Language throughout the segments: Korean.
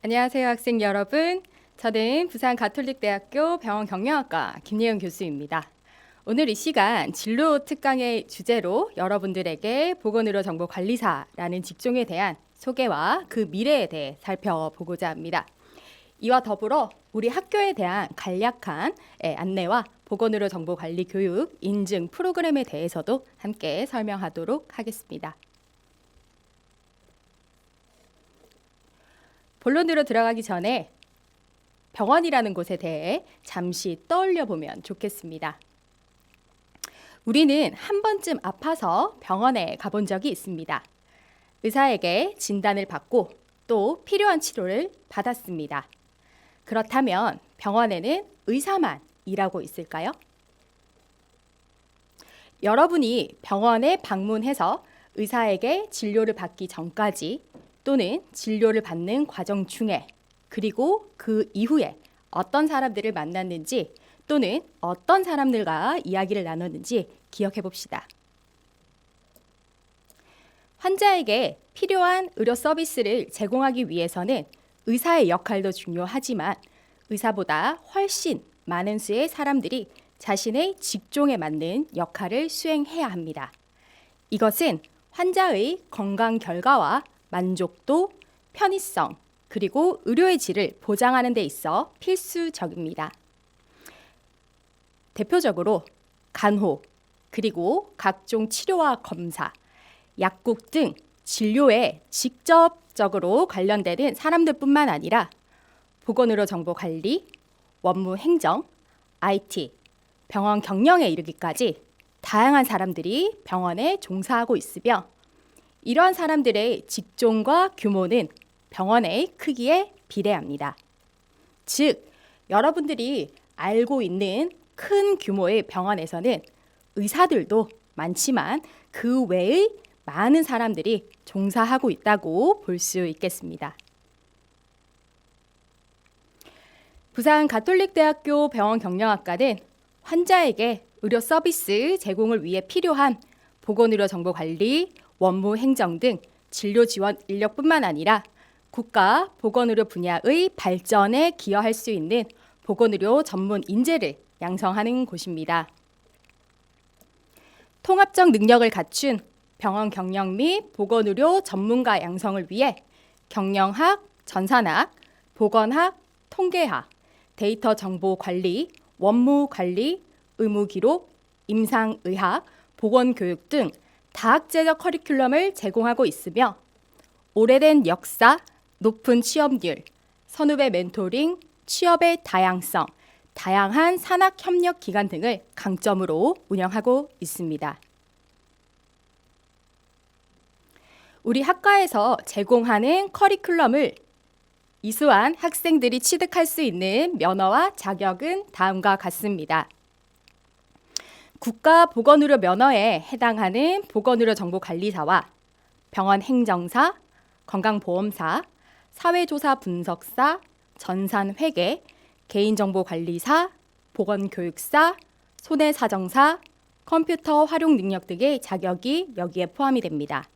안녕하세요, 학생 여러분. 저는 부산가톨릭대학교 병원경영학과 김예은 교수입니다. 오늘 이 시간 진로 특강의 주제로 여러분들에게 보건의료정보관리사라는 직종에 대한 소개와 그 미래에 대해 살펴보고자 합니다. 이와 더불어 우리 학교에 대한 간략한 안내와 보건의료정보관리 교육 인증 프로그램에 대해서도 함께 설명하도록 하겠습니다. 본론으로 들어가기 전에 병원이라는 곳에 대해 잠시 떠올려 보면 좋겠습니다. 우리는 한 번쯤 아파서 병원에 가본 적이 있습니다. 의사에게 진단을 받고 또 필요한 치료를 받았습니다. 그렇다면 병원에는 의사만 일하고 있을까요? 여러분이 병원에 방문해서 의사에게 진료를 받기 전까지 또는 진료를 받는 과정 중에 그리고 그 이후에 어떤 사람들을 만났는지 또는 어떤 사람들과 이야기를 나눴는지 기억해 봅시다. 환자에게 필요한 의료 서비스를 제공하기 위해서는 의사의 역할도 중요하지만 의사보다 훨씬 많은 수의 사람들이 자신의 직종에 맞는 역할을 수행해야 합니다. 이것은 환자의 건강 결과와 만족도, 편의성, 그리고 의료의 질을 보장하는 데 있어 필수적입니다. 대표적으로 간호, 그리고 각종 치료와 검사, 약국 등 진료에 직접적으로 관련되는 사람들뿐만 아니라 보건의료정보관리, 원무행정, IT, 병원 경영에 이르기까지 다양한 사람들이 병원에 종사하고 있으며 이러한 사람들의 직종과 규모는 병원의 크기에 비례합니다. 즉, 여러분들이 알고 있는 큰 규모의 병원에서는 의사들도 많지만 그 외의 많은 사람들이 종사하고 있다고 볼 수 있겠습니다. 부산가톨릭대학교 병원경영학과는 환자에게 의료 서비스 제공을 위해 필요한 보건의료정보관리, 원무행정 등 진료 지원 인력뿐만 아니라 국가 보건의료 분야의 발전에 기여할 수 있는 보건의료 전문 인재를 양성하는 곳입니다. 통합적 능력을 갖춘 병원 경영 및 보건의료 전문가 양성을 위해 경영학, 전산학, 보건학, 통계학, 데이터 정보 관리, 원무 관리, 의무 기록, 임상의학, 보건교육 등 다학제적 커리큘럼을 제공하고 있으며 오래된 역사, 높은 취업률, 선후배 멘토링, 취업의 다양성, 다양한 산학협력 기관 등을 강점으로 운영하고 있습니다. 우리 학과에서 제공하는 커리큘럼을 이수한 학생들이 취득할 수 있는 면허와 자격은 다음과 같습니다. 국가보건의료 면허에 해당하는 보건의료정보관리사와 병원행정사, 건강보험사, 사회조사 분석사, 전산회계, 개인정보관리사, 보건교육사, 손해사정사, 컴퓨터 활용 능력 등의 자격이 여기에 포함이 됩니다.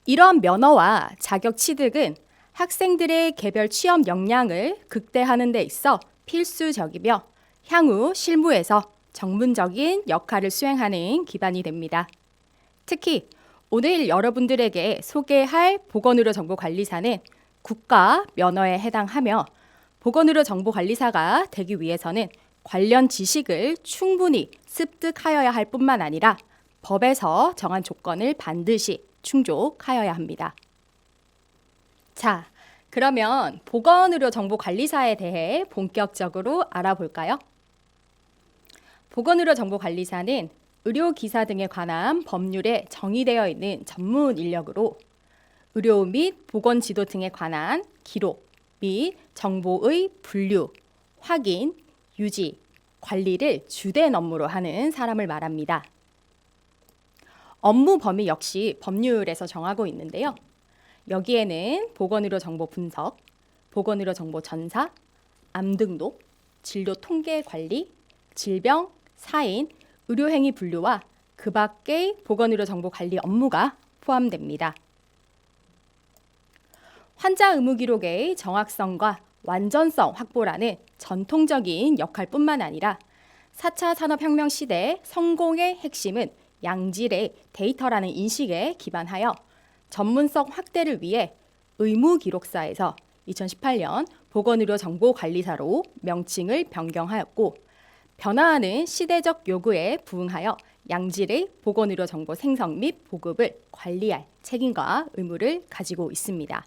이런 면허와 자격 취득은 학생들의 개별 취업 역량을 극대화하는 데 있어 필수적이며 향후 실무에서 전문적인 역할을 수행하는 기반이 됩니다. 특히 오늘 여러분들에게 소개할 보건의료정보관리사는 국가 면허에 해당하며 보건의료정보관리사가 되기 위해서는 관련 지식을 충분히 습득하여야 할 뿐만 아니라 법에서 정한 조건을 반드시 충족하여야 합니다. 자, 그러면 보건의료정보관리사에 대해 본격적으로 알아볼까요? 보건의료정보관리사는 의료기사 등에 관한 법률에 정의되어 있는 전문 인력으로 의료 및 보건지도 등에 관한 기록 및 정보의 분류, 확인, 유지, 관리를 주된 업무로 하는 사람을 말합니다. 업무 범위 역시 법률에서 정하고 있는데요. 여기에는 보건의료 정보 분석, 보건의료 정보 전사, 암 등록, 진료 통계 관리, 질병, 사인, 의료행위 분류와 그 밖의 보건의료 정보 관리 업무가 포함됩니다. 환자 의무 기록의 정확성과 완전성 확보라는 전통적인 역할뿐만 아니라 4차 산업혁명 시대 성공의 핵심은 양질의 데이터라는 인식에 기반하여 전문성 확대를 위해 의무기록사에서 2018년 보건의료정보관리사로 명칭을 변경하였고, 변화하는 시대적 요구에 부응하여 양질의 보건의료정보 생성 및 보급을 관리할 책임과 의무를 가지고 있습니다.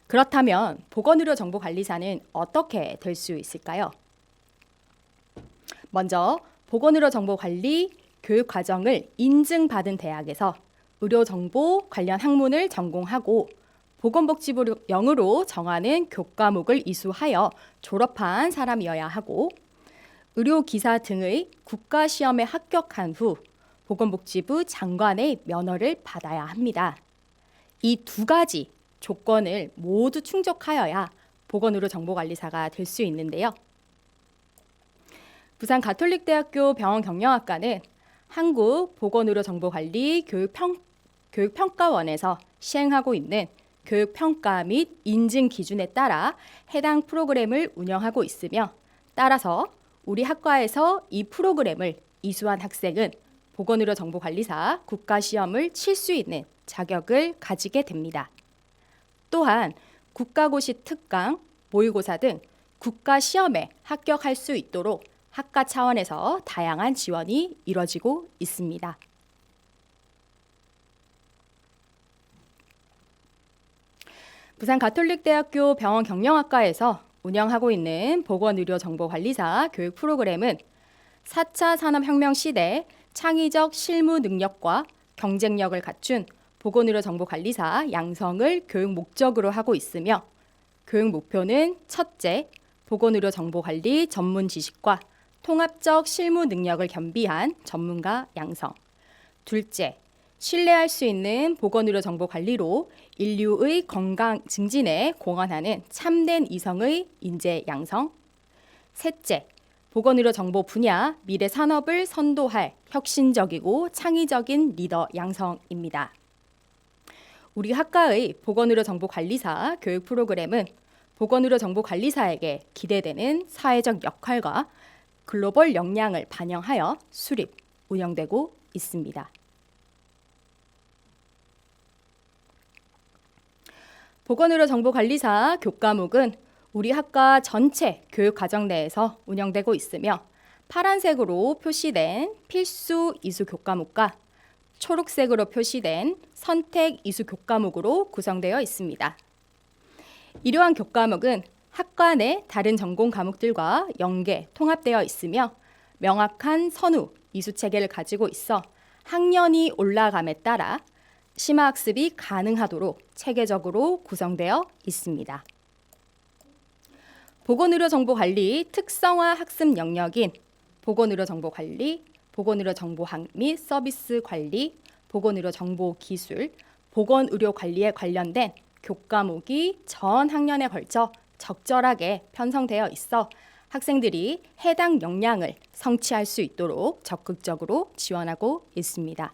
그렇다면 보건의료정보관리사는 어떻게 될 수 있을까요? 먼저 보건의료정보관리 교육과정을 인증받은 대학에서 의료정보 관련 학문을 전공하고 보건복지부 영으로 정하는 교과목을 이수하여 졸업한 사람이어야 하고, 의료기사 등의 국가시험에 합격한 후 보건복지부 장관의 면허를 받아야 합니다. 이 두 가지 조건을 모두 충족하여야 보건의료정보관리사가 될 수 있는데요. 부산 가톨릭대학교 병원경영학과는 한국보건의료정보관리 교육평가원에서 시행하고 있는 교육평가 및 인증 기준에 따라 해당 프로그램을 운영하고 있으며, 따라서 우리 학과에서 이 프로그램을 이수한 학생은 보건의료정보관리사 국가시험을 칠 수 있는 자격을 가지게 됩니다. 또한 국가고시 특강, 모의고사 등 국가시험에 합격할 수 있도록 학과 차원에서 다양한 지원이 이뤄지고 있습니다. 부산 가톨릭대학교 병원경영학과에서 운영하고 있는 보건의료정보관리사 교육 프로그램은 4차 산업혁명 시대 창의적 실무 능력과 경쟁력을 갖춘 보건의료정보관리사 양성을 교육 목적으로 하고 있으며, 교육 목표는 첫째, 보건의료정보관리 전문 지식과 통합적 실무 능력을 겸비한 전문가 양성. 둘째, 신뢰할 수 있는 보건의료정보관리로 인류의 건강 증진에 공헌하는 참된 이성의 인재 양성. 셋째, 보건의료정보 분야 미래 산업을 선도할 혁신적이고 창의적인 리더 양성입니다. 우리 학과의 보건의료정보관리사 교육 프로그램은 보건의료정보관리사에게 기대되는 사회적 역할과 글로벌 역량을 반영하여 수립, 운영되고 있습니다. 보건의료정보관리사 교과목은 우리 학과 전체 교육과정 내에서 운영되고 있으며, 파란색으로 표시된 필수 이수 교과목과 초록색으로 표시된 선택 이수 교과목으로 구성되어 있습니다. 이러한 교과목은 학과 내 다른 전공 과목들과 연계, 통합되어 있으며 명확한 선후, 이수 체계를 가지고 있어 학년이 올라감에 따라 심화학습이 가능하도록 체계적으로 구성되어 있습니다. 보건의료정보관리 특성화 학습 영역인 보건의료정보관리, 보건의료정보학 및 서비스 관리, 보건의료정보기술, 보건의료관리에 관련된 교과목이 전 학년에 걸쳐 적절하게 편성되어 있어 학생들이 해당 역량을 성취할 수 있도록 적극적으로 지원하고 있습니다.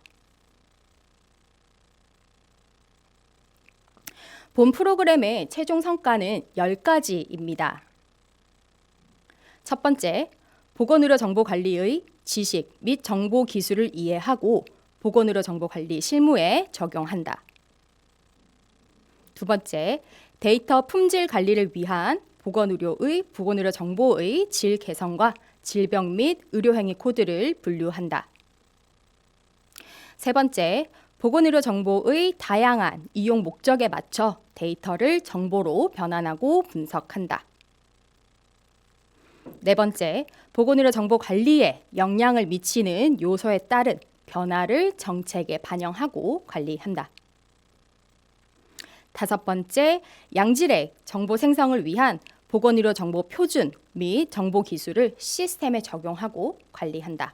본 프로그램의 최종 성과는 10가지입니다. 첫 번째, 보건의료정보관리의 지식 및 정보 기술을 이해하고 보건의료정보관리 실무에 적용한다. 두 번째, 데이터 품질 관리를 위한 보건의료정보의 질 개선과 질병 및 의료행위 코드를 분류한다. 세 번째, 보건의료정보의 다양한 이용 목적에 맞춰 데이터를 정보로 변환하고 분석한다. 네 번째, 보건의료정보 관리에 영향을 미치는 요소에 따른 변화를 정책에 반영하고 관리한다. 다섯 번째, 양질의 정보 생성을 위한 보건의료정보 표준 및 정보 기술을 시스템에 적용하고 관리한다.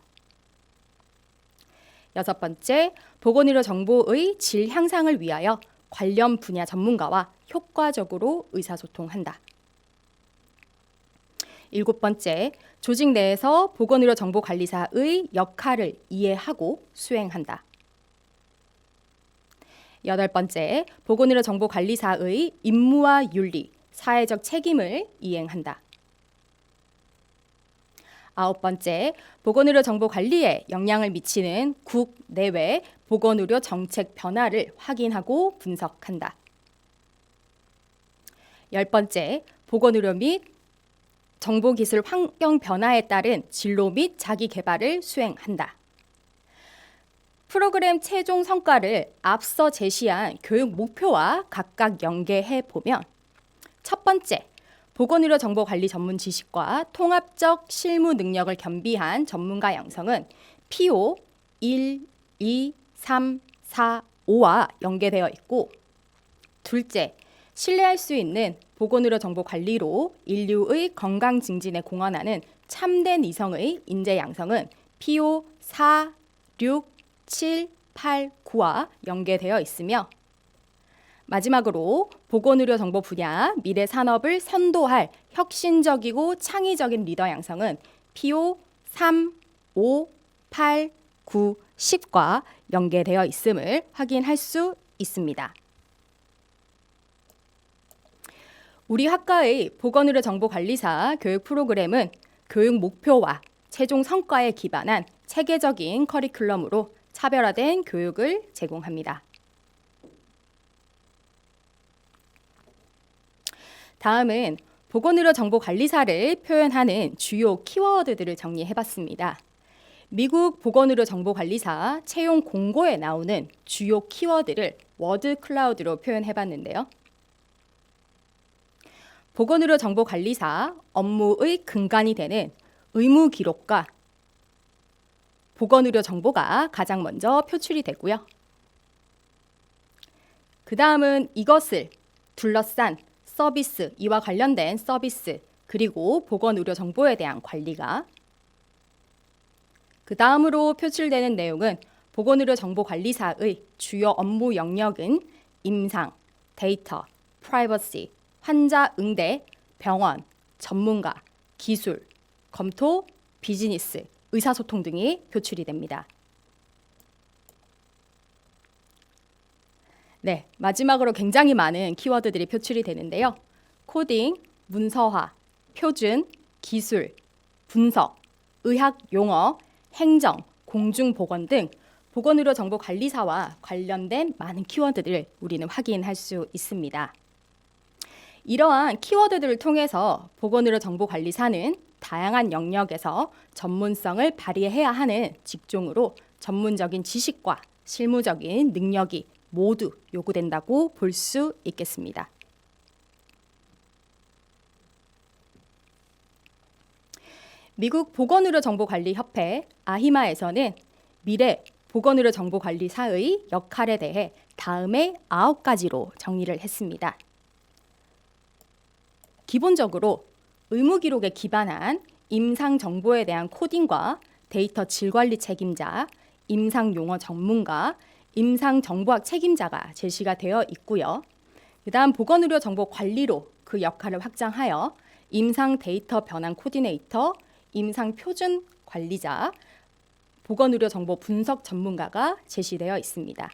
여섯 번째, 보건의료정보의 질 향상을 위하여 관련 분야 전문가와 효과적으로 의사소통한다. 일곱 번째, 조직 내에서 보건의료정보관리사의 역할을 이해하고 수행한다. 8번째, 보건의료정보관리사의 임무와 윤리, 사회적 책임을 이행한다. 9번째, 보건의료정보관리에 영향을 미치는 국내외 보건의료 정책 변화를 확인하고 분석한다. 10번째, 보건의료 및 정보기술 환경 변화에 따른 진로 및 자기 개발을 수행한다. 프로그램 최종 성과를 앞서 제시한 교육 목표와 각각 연계해 보면 첫 번째, 보건의료 정보관리 전문 지식과 통합적 실무 능력을 겸비한 전문가 양성은 PO 1, 2, 3, 4, 5와 연계되어 있고, 둘째, 신뢰할 수 있는 보건의료 정보 관리로 인류의 건강 증진에 공헌하는 참된 이성의 인재 양성은 PO 4, 6, 7, 8, 9와 연계되어 있으며, 마지막으로 보건의료 정보 분야 미래 산업을 선도할 혁신적이고 창의적인 리더 양성은 PO 3, 5, 8, 9, 10과 연계되어 있음을 확인할 수 있습니다. 우리 학과의 보건의료 정보관리사 교육 프로그램은 교육 목표와 최종 성과에 기반한 체계적인 커리큘럼으로 차별화된 교육을 제공합니다. 다음은 보건의료 정보관리사를 표현하는 주요 키워드들을 정리해봤습니다. 미국 보건의료 정보관리사 채용 공고에 나오는 주요 키워드를 워드 클라우드로 표현해봤는데요. 보건의료 정보관리사 업무의 근간이 되는 의무 기록과 보건의료 정보가 가장 먼저 표출이 되고요. 그 다음은 이것을 둘러싼 서비스, 이와 관련된 서비스, 그리고 보건의료 정보에 대한 관리가, 그 다음으로 표출되는 내용은 보건의료 정보관리사의 주요 업무 영역은 임상, 데이터, 프라이버시, 환자 응대, 병원, 전문가, 기술, 검토, 비즈니스, 의사소통 등이 표출이 됩니다. 네, 마지막으로 굉장히 많은 키워드들이 표출이 되는데요. 코딩, 문서화, 표준, 기술, 분석, 의학 용어, 행정, 공중보건 등 보건의료 정보관리사와 관련된 많은 키워드들을 우리는 확인할 수 있습니다. 이러한 키워드들을 통해서 보건의료 정보관리사는 다양한 영역에서 전문성을 발휘해야 하는 직종으로 전문적인 지식과 실무적인 능력이 모두 요구된다고 볼 수 있겠습니다. 미국 보건의료정보관리협회 아히마에서는 미래 보건의료정보관리사의 역할에 대해 다음의 9가지로 정리를 했습니다. 기본적으로 의무기록에 기반한 임상정보에 대한 코딩과 데이터 질관리 책임자, 임상용어 전문가, 임상정보학 책임자가 제시가 되어 있고요. 그 다음 보건의료정보관리로 그 역할을 확장하여 임상 데이터 변환 코디네이터, 임상표준 관리자, 보건의료정보 분석 전문가가 제시되어 있습니다.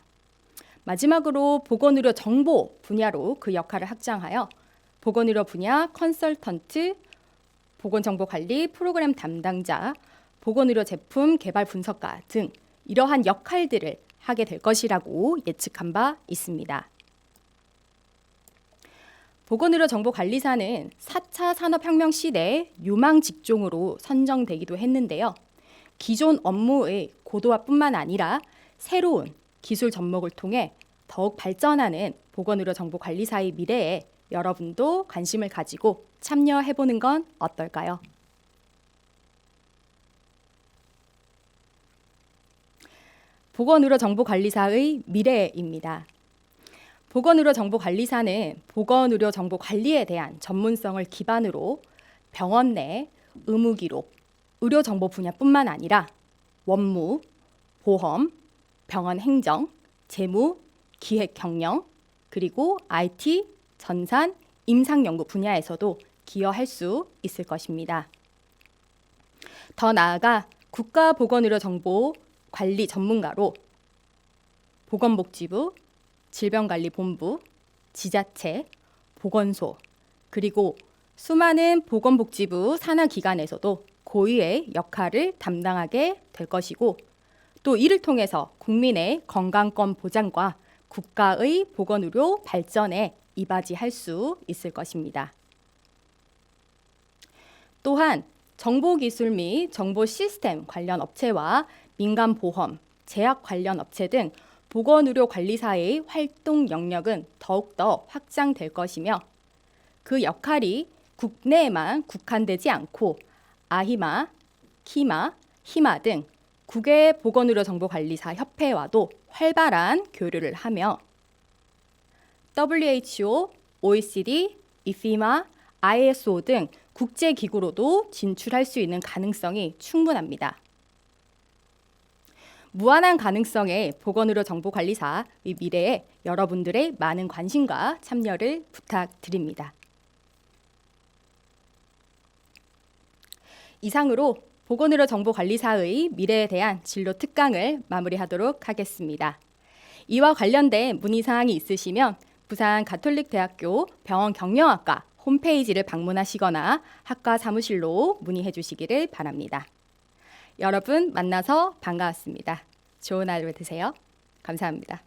마지막으로 보건의료 정보 분야로 그 역할을 확장하여 보건의료 분야 컨설턴트, 보건정보관리 프로그램 담당자, 보건의료 제품 개발 분석가 등 이러한 역할들을 하게 될 것이라고 예측한 바 있습니다. 보건의료 정보관리사는 4차 산업혁명 시대의 유망 직종으로 선정되기도 했는데요. 기존 업무의 고도화뿐만 아니라 새로운 기술 접목을 통해 더욱 발전하는 보건의료 정보관리사의 미래에 여러분도 관심을 가지고 참여해보는 건 어떨까요? 보건의료 정보관리사의 미래입니다. 보건의료 정보관리사는 보건의료 정보 관리에 대한 전문성을 기반으로 병원 내 의무기록, 의료정보 분야뿐만 아니라 원무, 보험, 병원 행정, 재무, 기획 경영, 그리고 IT, 전산, 임상연구 분야에서도 기여할 수 있을 것입니다. 더 나아가 국가보건의료정보관리 전문가로 보건복지부, 질병관리본부, 지자체, 보건소, 그리고 수많은 보건복지부 산하기관에서도 고유의 역할을 담당하게 될 것이고, 또 이를 통해서 국민의 건강권 보장과 국가의 보건의료 발전에 이바지할 수 있을 것입니다. 또한 정보기술 및 정보시스템 관련 업체와 민간보험, 제약 관련 업체 등 보건의료관리사의 활동 영역은 더욱더 확장될 것이며, 그 역할이 국내에만 국한되지 않고 아히마, 키마, 히마 등 국외 보건의료정보관리사 협회와도 활발한 교류를 하며 WHO, OECD, IFIMA, ISO 등 국제기구로도 진출할 수 있는 가능성이 충분합니다. 무한한 가능성의 보건의료정보관리사의 미래에 여러분들의 많은 관심과 참여를 부탁드립니다. 이상으로 보건의료정보관리사의 미래에 대한 진로 특강을 마무리하도록 하겠습니다. 이와 관련된 문의사항이 있으시면 부산 가톨릭대학교 병원경영학과 홈페이지를 방문하시거나 학과 사무실로 문의해 주시기를 바랍니다. 여러분 만나서 반가웠습니다. 좋은 하루 되세요. 감사합니다.